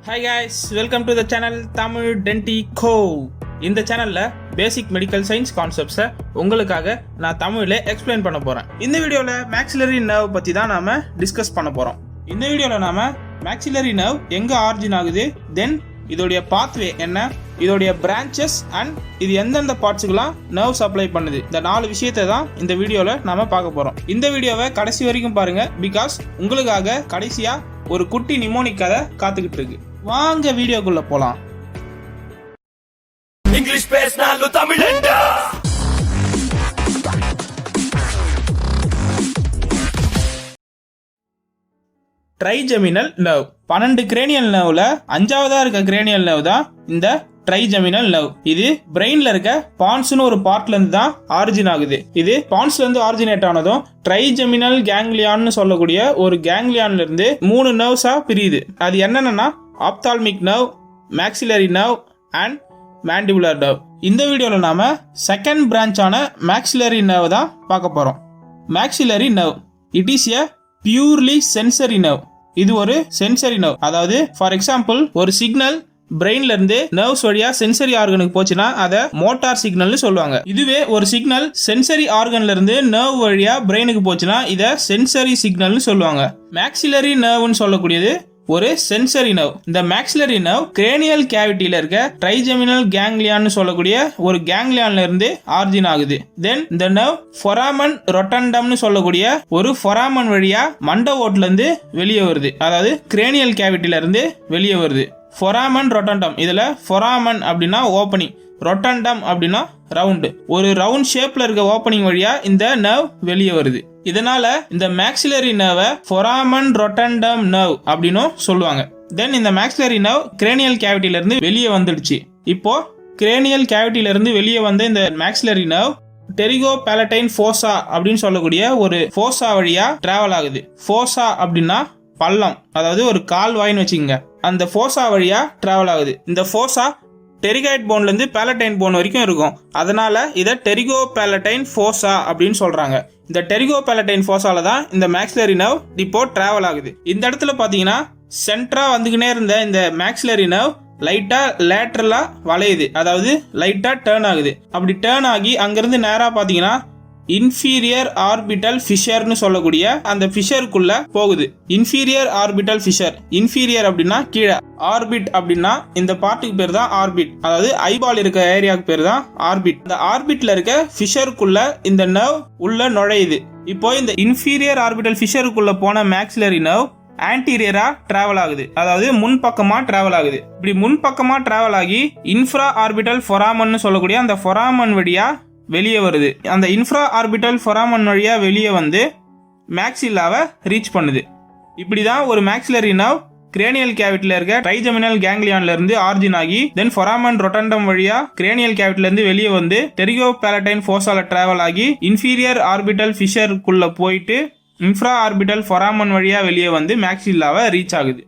Hi guys, welcome to the channel Tamildentico. இந்த சேனல்ல basic medical science கான்செப்ட்ஸை உங்களுக்காக நான் தமிழ்ல எக்ஸ்பிளைன் பண்ண போறேன். இந்த வீடியோல maxillary nerve பத்தி தான் நாம டிஸ்கஸ் பண்ண போறோம். இந்த வீடியோல நாம maxillary nerve எங்க ஆரிஜின் ஆகுது, தென் இதோடைய பாத்வே என்ன, இதோடைய பிரான்ச்சஸ் அண்ட் இது எந்தெந்த பார்ட்ஸுக்கெல்லாம் நர்வ் சப்ளை பண்ணுது, இந்த 4 விஷயத்தை தான் இந்த வீடியோல நாம பார்க்க போறோம். இந்த வீடியோவை கடைசி வரைக்கும் பாருங்க, பிகாஸ் உங்களுக்காக கடைசியா ஒரு குட்டி நிமோனிக் கதை காத்துக்கிட்டு இருக்கு. வாங்க வீடியோக்குள்ள போலாம். இங்கிலீஷ் பேசினாலும் தமிழண்டா. ட்ரைஜெமினல் நர்வ் 12 கிரேனியல் நர்வ்ல 5ஆவதா இருக்க கிரேனியல் நர்வ் தான் இந்த ட்ரைஜெமினல் நர்வ். இது பிரெயின்ல இருக்க பான்ஸ்னு ஒரு பார்ட்ல இருந்து தான் ஆரிஜின் ஆகுது. இது பான்ஸ்ல இருந்து ஆரிஜினேட் ஆனதும் ட்ரைஜெமினல் கேங்லியான்னு சொல்லக்கூடிய ஒரு கேங்லியான்ல இருந்து 3 நர்வ்ஸா பிரியுது. அது என்னன்னா ophthalmic nerve, maxillary nerve and mandibular nerve. இந்த வீடியோல நாம செகண்ட் பிரான்ச்சான மேக்ஸிலரி நர்வ் தான் பார்க்க போறோம். Maxillary nerve it is a purely sensory nerve. இது ஒரு சென்சரி நர்வ். அதாவது ஃபார் எக்ஸாம்பிள் ஒரு சிக்னல் பிரெயின்ல இருந்து நர்வ்ஸ் வழியா சென்சரி ஆர்கனுக்கு போச்சுன்னா அதை மோட்டார் சிக்னல்னு சொல்லுவாங்க. இதுவே ஒரு சிக்னல் சென்சரி ஆர்கன்ல இருந்து நர்வ் வழியா பிரெயினுக்கு போச்சுன்னா இதை சென்சரி சிக்னல்னு சொல்லுவாங்க. மேக்ஸிலரி நர்வ்னு சொல்லக்கூடியது ஒரு சென்சரி நர்வ். இந்த மேக்ஸிலரி நர்வ் கிரேனியல் கேவிட்டியில இருக்க ட்ரைஜெமினல் கேங்லியான்னு சொல்லக்கூடிய ஒரு கேங்லியான்ல இருந்து ஆரிஜின் ஆகுது. தென் இந்த நர்வ் ஃபொராமன் ரொட்டண்டம்னு சொல்லக்கூடிய ஒரு ஃபொராமன் வழியா மண்ட ஓட்டுல இருந்து வெளியே வருது. அதாவது கிரேனியல் கேவிட்டியில இருந்து வெளியே வருது. ஃபொராமன் ரொட்டண்டம், இதுல ஃபொராமன் அப்படின்னா ஓப்பனிங், ரொட்டண்டம் அப்படின்னா ரவுண்டு. ஒரு ரவுண்ட் ஷேப்ல இருக்க ஓப்பனிங் வழியா இந்த நர்வ் வெளியே வருது. இதனால இந்த மேக்ஸிலரி நர்வை ஃபொராமன் ரொட்டண்டம் நர்வ் அப்படின்னும் சொல்லுவாங்க. தென் இந்த மேக்ஸிலரி நர்வ் கிரேனியல் கேவிட்டில இருந்து வெளியே வந்துடுச்சு. இப்போ கிரேனியல் கேவிட்டில இருந்து வெளியே வந்த இந்த maxillary nerve pterygopalatine fossa அப்படின்னு சொல்லக்கூடிய ஒரு ஃபோசா வழியா டிராவல் ஆகுது. ஃபோசா அப்படின்னா பள்ளம், அதாவது ஒரு கால்வாய்னு வச்சுக்கோங்க. அந்த ஃபோசா வழியா டிராவல் ஆகுது. இந்த ஃபோசா டெரிகாய்ட் போன்ல இருந்து பேலட்டைன் போன் வரைக்கும் இருக்கும். அதனால இதை டெரிகோ பேலட்டைன் ஃபோசா அப்படின்னு சொல்றாங்க. இந்த டெரிகோ பேலட்டைன் ஃபோசால தான் இந்த மேக்ஸிலரி நர்வ் இப்போ டிராவல் ஆகுது. இந்த இடத்துல பாத்தீங்கன்னா சென்ட்ரா வந்துகினே இருந்த இந்த மேக்ஸிலரி நர்வ் லைட்டா லேட்டரலா வளையுது, அதாவது லைட்டா டேர்ன் ஆகுது. அப்படி டேர்ன் ஆகி அங்கிருந்து நேரா பாத்தீங்கன்னா இன்ஃபீரியர் ஆர்பிட்டல் ஃபிஷர்னு சொல்லக்கூடிய அந்த ஃபிஷருக்குள்ள போகுது. இன்ஃபீரியர் ஆர்பிட்டல் ஃபிஷர், இன்ஃபீரியர் அப்படின்னா கீழே, ஆர்பிட் அப்படின்னா இந்த பார்ட்டுக்கு பேர் தான் ஆர்பிட், அதாவது ஐபால் இருக்க ஏரியாவுக்கு பேர் தான் ஆர்பிட். இந்த ஆர்பிட்ல இருக்க ஃபிஷருக்குள்ள இந்த நர்வ் உள்ள நுழையுது. இப்போ இந்த இன்ஃபீரியர் ஆர்பிட்டல் ஃபிஷருக்குள்ள போன மேக்ஸிலரி நர்வ் ஆன்டீரியரா டிராவல் ஆகுது, அதாவது முன்பக்கமா டிராவல் ஆகுது. இப்படி முன்பக்கமா டிராவல் ஆகி இன்ஃப்ரா ஆர்பிட்டல் ஃபொராமன் சொல்லக்கூடிய அந்த ஃபொராமன் வழியா வெளியே வருது. அந்த இன்ஃப்ரா ஆர்பிட்டல் ஃபொராமன் வழியா வெளியே வந்து மேக்ஸில்லாவை ரீச் பண்ணுது. இப்படிதான் ஒரு மேக்ஸிலரி நர்வ் கிரேனியல் கேவிட்டில இருக்க ட்ரைஜெமினல் கேங்லியான்ல இருந்து ஆரிஜின் ஆகி தென் ஃபொராமன் ரொட்டண்டம் வழியா கிரேனியல் கேவிட்டில இருந்து வெளியே வந்து டெரிகோ பேலட்டைன் ஃபோசால டிராவல் ஆகி இன்ஃபீரியர் ஆர்பிட்டல் ஃபிஷருக்குள்ள போயிட்டு இன்ஃப்ரா ஆர்பிட்டல் ஃபொராமன் வழியா வெளியே வந்து மேக்ஸில்லாவை ரீச் ஆகுது.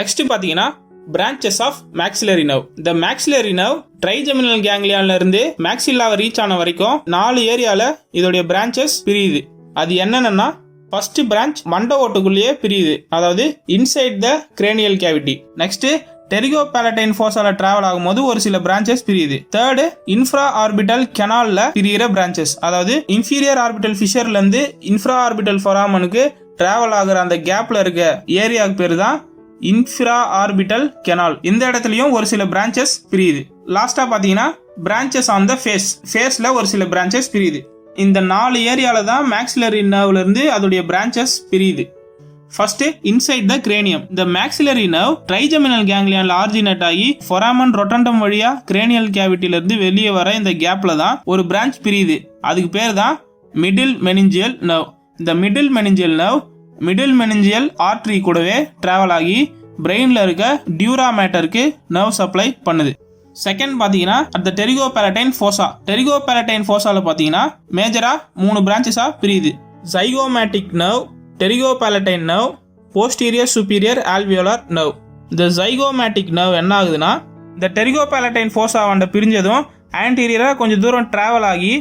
நெக்ஸ்ட் பாத்தீங்கன்னா branches of maxillary nerve. இந்த maxillary nerve ட்ரைஜெமினல் கேங்லியான்ல இருந்து மேக்ஸில்லாவை ரீச் ஆன வரைக்கும் 4 ஏரியால இதோடைய பிரான்ச்சஸ் பிரியுது. அது என்னன்னா ஃபர்ஸ்ட் பிரான்ச் மண்ட ஓட்டுக்குள்ளேயே பிரியுது, அதாவது inside the cranial cavity. Next pterygopalatine ஃபோசால டிராவல் ஆகும்போது ஒரு சில பிரான்ச்சஸ் பிரியுது. தேர்டு இன்ஃப்ரா ஆர்பிட்டல் கெனால்ல பிரியிற பிரான்ச்சஸ், அதாவது இன்ஃபீரியர் ஆர்பிட்டல் ஃபிஷர்ல இருந்து இன்ஃப்ரா ஆர்பிட்டல் ஃபொராமனுக்கு டிராவல் ஆகுற அந்த கேப்ல இருக்க ஏரியாவுக்கு பேர் தான் இன்ஃப்ரா ஆர்பிட்டல் கெனால். இந்த இடத்துலயும் ஒரு சில பிரான்ச்சஸ் பிரியுது. லாஸ்டா பாத்தீங்கன்னா பிரான்ச்சஸ் ஆன் த ஃபேஸ்ல ஒரு சில பிரான்ச்சஸ் பிரியுது. இந்த 4 ஏரியால தான் மேக்ஸிலரி நர்வ்ல இருந்து அதோடைய பிரான்ச்சஸ் பிரியுது. First inside the cranium. இந்த மேக்ஸிலரி நர்வ் ட்ரைஜெமினல் கேங்லியான்ல ஆரிஜினேட் ஆகி ஃபொராமன் ரொட்டண்டம் வழியா கிரேனியல் கேவிட்டில இருந்து வெளியே வர இந்த கேப்ல தான் ஒரு பிரான்ச் பிரியுது. அதுக்கு பேர் தான் மிடில் மெனிஞ்சியல் நர்வ். இந்த middle meningeal nerve middle meningeal artery கூடவே டிராவல் ஆகி பிரெயின்ல இருக்க டியூரா மேட்டருக்கு நர்வ் சப்ளை பண்ணுது. செகண்ட் பாத்தீங்கன்னா அந்த pterygopalatine fossa. Pterygopalatine ஃபோசால பாத்தீங்கன்னா மேஜரா 3 பிரான்ச்சஸா பிரியுது. Zygomatic nerve, pterygopalatine nerve, posterior superior alveolar nerve. இந்த ஜைகோமேட்டிக் நர்வ் என்ன ஆகுதுன்னா இந்த டெரிகோ பேலட்டைன் ஃபோசா வண்ட பிரிஞ்சதும் ஆன்டீரியரா கொஞ்சம் தூரம் டிராவல் ஆகி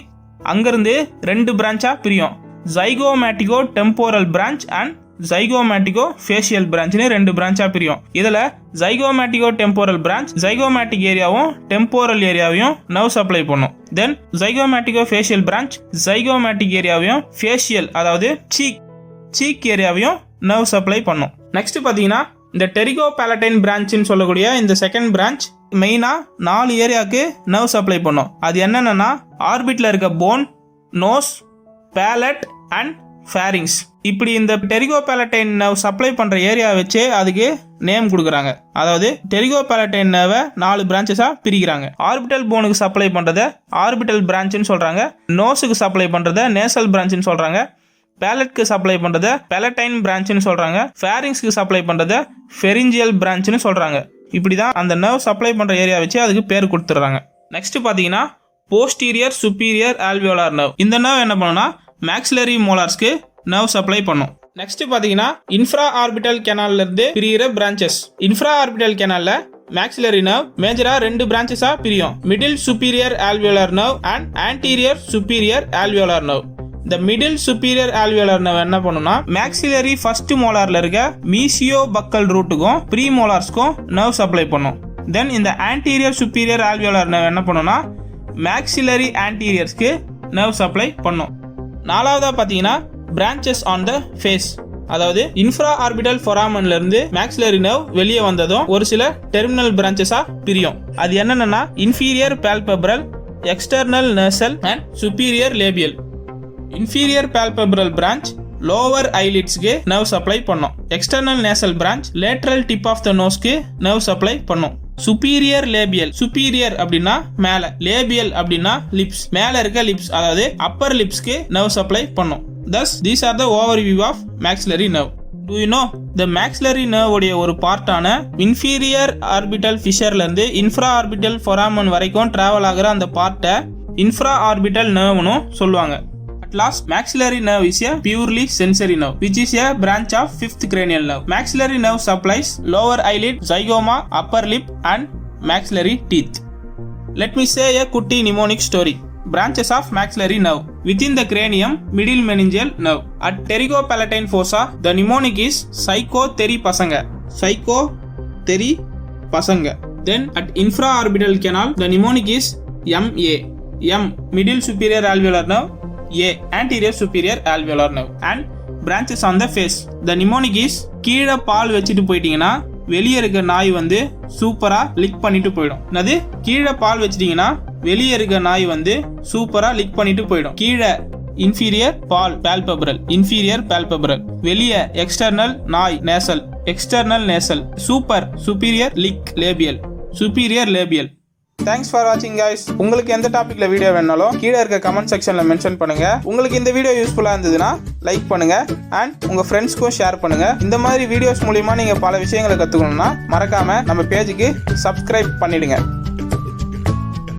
அங்கிருந்து 2 பிரான்ச்சா பிரியும். ஜைகோமேட்டிகோ டெம்போரல் பிரான்ச் அண்ட் ஜைகோமேட்டிகோ-ஃபேஷியல் பிரான்ச்னு 2 பிரான்ச்சா பிரியும். இதுல ஜைகோமேட்டிகோ டெம்போரல் பிரான்ச் ஜைகோமேட்டிக் ஏரியாவும் டெம்போரல் ஏரியாவையும் நர்வ் சப்ளை பண்ணும். தென் ஜைகோமேட்டிகோ-ஃபேஷியல் பிரான்ச் ஜைகோமேட்டிக் ஏரியாவையும் ஃபேஷியல் அதாவது சீக் ஏரியாவையும் நர்வ் சப்ளை பண்ணும். நெக்ஸ்ட் பாத்தீங்கன்னா இந்த டெரிகோபாலடைன் பிரான்ச்னு சொல்லக்கூடிய இந்த செகண்ட் பிரான்ச் மெயினா 4 ஏரியாவுக்கு நர்வ் சப்ளை பண்ணும். அது என்னென்னா ஆர்பிட்ல இருக்க bone, nose, palate and pharynx. இப்படி இந்த டெரிகோபாலடைன் நர்வ் சப்ளை பண்ற ஏரியா வச்சு அதுக்கு நேம் கொடுக்குறாங்க. அதாவது டெரிகோபாலடைன் நர்வை 4 பிரான்ச்சஸா பிரிக்கிறாங்க. ஆர்பிட்டல் போனுக்கு சப்ளை பண்றத ஆர்பிட்டல் பிரான்ச்னு சொல்றாங்க. நோஸுக்கு சப்ளை பண்றத நேசல் பிரான்ச்னு சொல்றாங்க. பேலட்க்கு சப்ளை பண்றத பேலட்டைன் பிரான்ச்னு சொல்றாங்க. ஃபேரிங்ஸ்க்கு சப்ளை பண்றத ஃபெரிஞ்சியல் பிரான்ச்னு சொல்றாங்க. இப்படிதான் அந்த நர்வ் சப்ளை பண்ற ஏரியா வச்சு அதுக்கு பேர் கொடுத்துறாங்க. நெக்ஸ்ட் பாத்தீங்கன்னா போஸ்டீரியர் சுப்பீரியர் ஆல்வியோலார் நர்வ். இந்த நர்வ் என்ன பண்ணுன்னா மேக்ஸிலரி மோலார்ஸ்க்கு நர்வ் சப்ளை பண்ணும். நெக்ஸ்ட் பாத்தீங்கன்னா இன்ஃப்ரா ஆர்பிட்டல் கெனால்ல இருந்து பிரியிற பிரான்ச்சஸ். இன்ஃப்ரா ஆர்பிட்டல் கெனால்ல மேக்ஸிலரி நர்வ் மேஜரா 2 பிரான்ச்சஸா பிரியும். Middle superior alveolar nerve and anterior superior alveolar nerve. இந்த மிடில் சுப்பீரியர் ஆல்வியோலார் நர்வ் என்ன பண்ணுனா மேக்ஸிலரி ஃபர்ஸ்ட் மோலார்ல இருக்க மீசியோ பக்கல் ரூட்டுக்கும் ப்ரீ மோலார்ஸ்க்கும் நர்வ் சப்ளை பண்ணும். தென் இந்த ஆன்டீரியர் சுப்பீரியர் ஆல்வியோலார் நர்வ் என்ன பண்ணுனா மேக்ஸிலரி ஆன்டீரியர்ஸ்க்கு நர்வ் சப்ளை பண்ணும். நாலாவதா பாத்தீங்கன்னா பிரான்ச்சஸ் ஆன் த ஃபேஸ். அதாவது இன்ஃப்ரா ஆர்பிட்டல் ஃபொராமன்ல இருந்து மேக்ஸிலரி நர்வ் வெளியே வந்ததும் ஒரு சில டெர்மினல் பிரான்ச்சஸா பிரியும். அது என்னன்னா inferior palpebral, external nasal and superior labial. Inferior palpebral branch lower ஐலிட்ஸ்க்கு நர்வ் சப்ளை பண்ணும். External nasal branch lateral tip of the நோஸ்க்கு நர்வ் சப்ளை பண்ணும். சுப்பீரியர் லேபியல், சுப்பீரியர் அப்படின்னா மேல, லேபியல் அப்படின்னா லிப்ஸ், மேல இருக்க லிப்ஸ் அதாவது அப்பர் லிப்ஸ்க்கு நர்வ் சப்ளை பண்ணும். Thus these are the overview of maxillary nerve. Do you know the maxillary nerve உடைய ஒரு பார்ட்டான inferior orbital fissureல இருந்து infra orbital foramen வரைக்கும் டிராவல் ஆகுற அந்த பார்ட்டை infra orbital nerveனு சொல்லுவாங்க. At last, maxillary nerve is a purely sensory nerve, which is a branch of 5th cranial nerve. Maxillary nerve supplies lower eyelid, zygoma, upper lip, and maxillary teeth. Let me say a kutti mnemonic story. Branches of maxillary nerve. Within the cranium, middle meningeal nerve. At pterygopalatine fossa, the mnemonic is psychotherapy pasanga. Psychotherapy pasanga. Then at infraorbital canal, the mnemonic is MA. M, middle superior alveolar nerve. A, anterior superior alveolar nerve. And branches on the face. The mnemonic is கீழே பால் வச்சுட்டு போயிட்டீங்கன்னா வெளியே இருக்க நாய் வந்து சூப்பரா லிக் பண்ணிட்டு போயிடும். அது கீழே பால் வச்சிட்டீங்கன்னா வெளியே இருக்க நாய் வந்து சூப்பரா லிக் பண்ணிட்டு போயிடும். கீழே இன்ஃபீரியர் பால் பால்பெப்ரல், இன்ஃபீரியர் பால்பெப்ரல். வெளியே எக்ஸ்டர்னல் நாய் nasal, external nasal. Super superior லிக் labial, superior labial. Thanks for வாட்சிங் கைஸ். உங்களுக்கு எந்த டாபிக்ல வீடியோ வேணாலும் கீழே இருக்க கமெண்ட் செக்ஷன்ல மென்ஷன் பண்ணுங்க. உங்களுக்கு இந்த வீடியோ யூஸ்ஃபுல்லா இருந்ததுன்னா லைக் பண்ணுங்க அண்ட் உங்க ஃப்ரெண்ட்ஸ்க்கும் ஷேர் பண்ணுங்க. இந்த மாதிரி வீடியோஸ் மூலியமா நீங்க பல விஷயங்களை கத்துக்கணும்னா மறக்காம நம்ம பேஜுக்கு சப்ஸ்கிரைப் பண்ணிடுங்க.